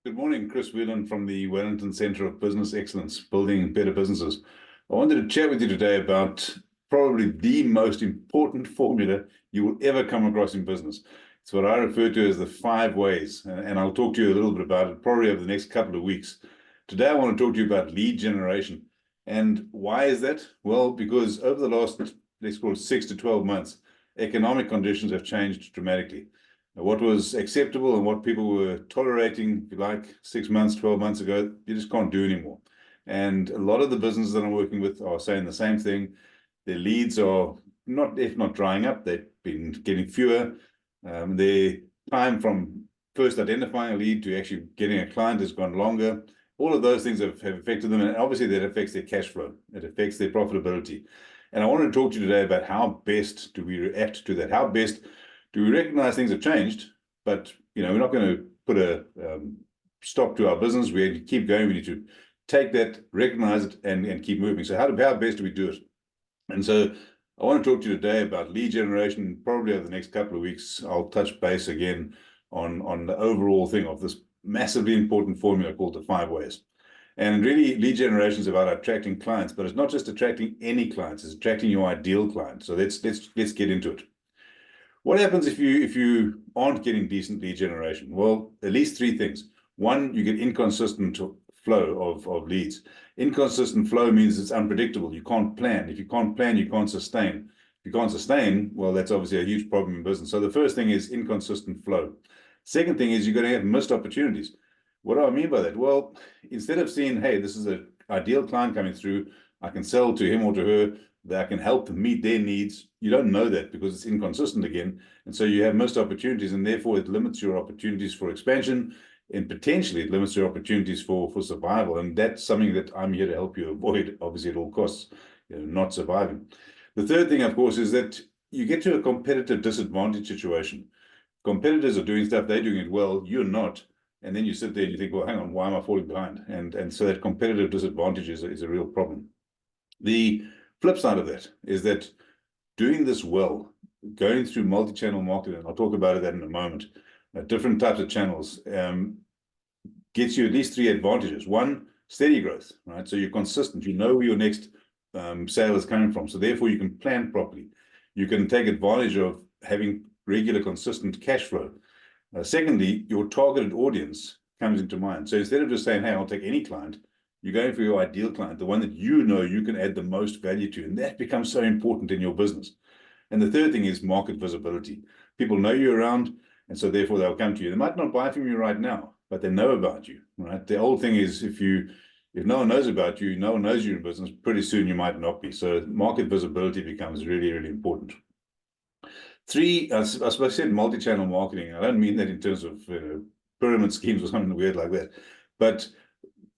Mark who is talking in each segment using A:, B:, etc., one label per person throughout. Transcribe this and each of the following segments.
A: Good morning, Chris Whelan from the Wellington Centre of Business Excellence, Building Better Businesses. I wanted to chat with you today about probably the most important formula you will ever come across in business. It's what I refer to as the 5 ways, and I'll talk to you a little bit about it probably over the next couple of weeks. Today, I want to talk to you about lead generation. And why is that? Well, because over the last, let's call it 6 to 12 months, economic conditions have changed dramatically. What was acceptable and what people were tolerating, if you like, 6 months, 12 months ago, you just can't do anymore. And a lot of the businesses that I'm working with are saying the same thing. Their leads are not, if not drying up, they've been getting fewer. Their time from first identifying a lead to actually getting a client has gone longer. All of those things have affected them, and obviously that affects their cash flow. It affects their profitability. And I want to talk to you today about how best do we react to that? How best do we recognize things have changed, but we're not going to put a stop to our business. We need to keep going. We need to take that, recognize it, and keep moving. So how best do we do it? And so I want to talk to you today about lead generation. Probably over the next couple of weeks, I'll touch base again on the overall thing of this massively important formula called the 5 ways. And really, lead generation is about attracting clients, but it's not just attracting any clients; it's attracting your ideal client. So let's get into it. What happens if you aren't getting decent lead generation? Well, at least 3 things. One, you get inconsistent flow of leads. Inconsistent flow means it's unpredictable. You can't plan. If you can't plan, you can't sustain. If you can't sustain, well, that's obviously a huge problem in business. So the first thing is inconsistent flow. Second thing is you're going to have missed opportunities. What do I mean by that? Well, instead of seeing, hey, this is an ideal client coming through, I can sell to him or to her, that can help them meet their needs. You don't know that because it's inconsistent again. And so you have missed opportunities, and therefore it limits your opportunities for expansion, and potentially it limits your opportunities for survival. And that's something that I'm here to help you avoid, obviously, at all costs, not surviving. The third thing, of course, is that you get to a competitive disadvantage situation. Competitors are doing stuff, they're doing it well, you're not. And then you sit there and you think, well, hang on, why am I falling behind? And so that competitive disadvantage is a real problem. The flip side of that is that doing this well, going through multi-channel marketing, I'll talk about that in a moment, different types of channels, gets you at least 3 advantages. One, steady growth, right? So you're consistent. You know where your next sale is coming from. So therefore, you can plan properly. You can take advantage of having regular, consistent cash flow. Secondly, your targeted audience comes into mind. So instead of just saying, hey, I'll take any client, you're going for your ideal client, the one that you know you can add the most value to. And that becomes so important in your business. And the third thing is market visibility. People know you're around, and so therefore they'll come to you. They might not buy from you right now, but they know about you, right? The old thing is if no one knows about you, no one knows you're in business, pretty soon you might not be. So market visibility becomes really, really important. 3, as I said, multi-channel marketing. I don't mean that in terms of pyramid schemes or something weird like that, but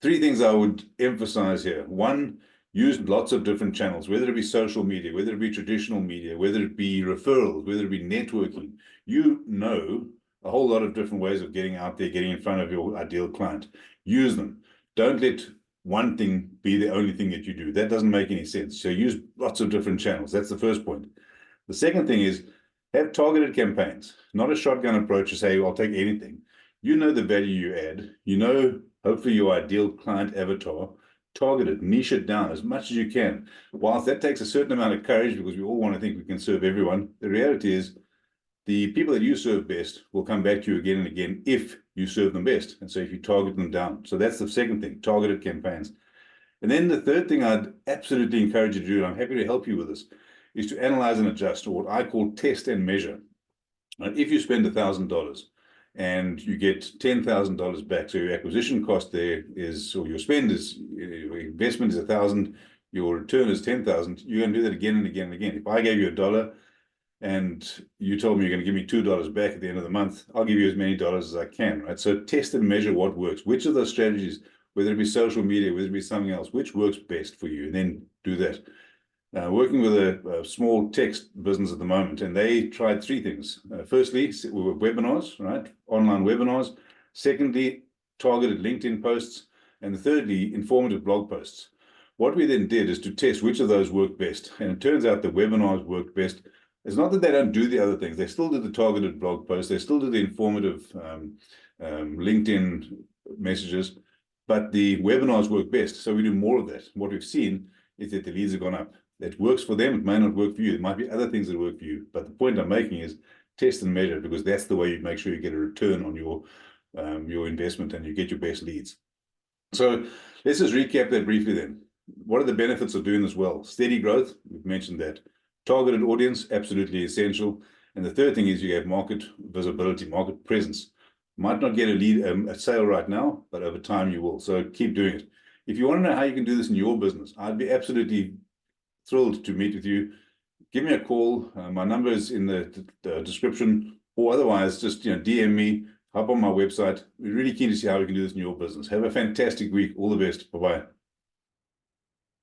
A: 3 things I would emphasize here. One, use lots of different channels, whether it be social media, whether it be traditional media, whether it be referrals, whether it be networking. You know a whole lot of different ways of getting out there, getting in front of your ideal client. Use them. Don't let one thing be the only thing that you do. That doesn't make any sense. So use lots of different channels. That's the first point. The second thing is have targeted campaigns, not a shotgun approach to say, I'll take anything. You know the value you add. You know, hopefully, your ideal client avatar. Target it, niche it down as much as you can. Whilst that takes a certain amount of courage because we all want to think we can serve everyone, the reality is the people that you serve best will come back to you again and again if you serve them best. And so if you target them down. So that's the second thing, targeted campaigns. And then the third thing I'd absolutely encourage you to do, and I'm happy to help you with this, is to analyze and adjust, or what I call test and measure. If you spend $1,000 and you get $10,000 back, so your acquisition cost there is, or your spend is, your investment is 1,000, your return is 10,000, you're going to do that again and again and again. If I gave you $1 and you told me you're going to give me $2 back at the end of the month, I'll give you as many dollars as I can, right? So test and measure what works. Which of those strategies, whether it be social media, whether it be something else, which works best for you, and then do that. Working with a small text business at the moment, and they tried 3 things. Firstly, webinars, right? Online webinars. Secondly, targeted LinkedIn posts. And thirdly, informative blog posts. What we then did is to test which of those worked best. And it turns out the webinars worked best It's not that they don't do the other things. They still do the targeted blog posts. They still do the informative LinkedIn messages, but the webinars work best. So we do more of that. What we've seen is that the leads have gone up. That works for them. It may not work for you. There might be other things that work for you. But the point I'm making is test and measure, because that's the way you make sure you get a return on your investment and you get your best leads. So let's just recap that briefly then. What are the benefits of doing this well? Steady growth, we've mentioned that. Targeted audience, absolutely essential. And the third thing is you have market visibility, market presence. Might not get a lead, a sale right now, but over time you will. So keep doing it. If you want to know how you can do this in your business, I'd be absolutely thrilled to meet with you. Give me a call. My number is in the description, or otherwise just DM me, hop on my website. We're really keen to see how we can do this in your business. Have a fantastic week. All the best. Bye-bye.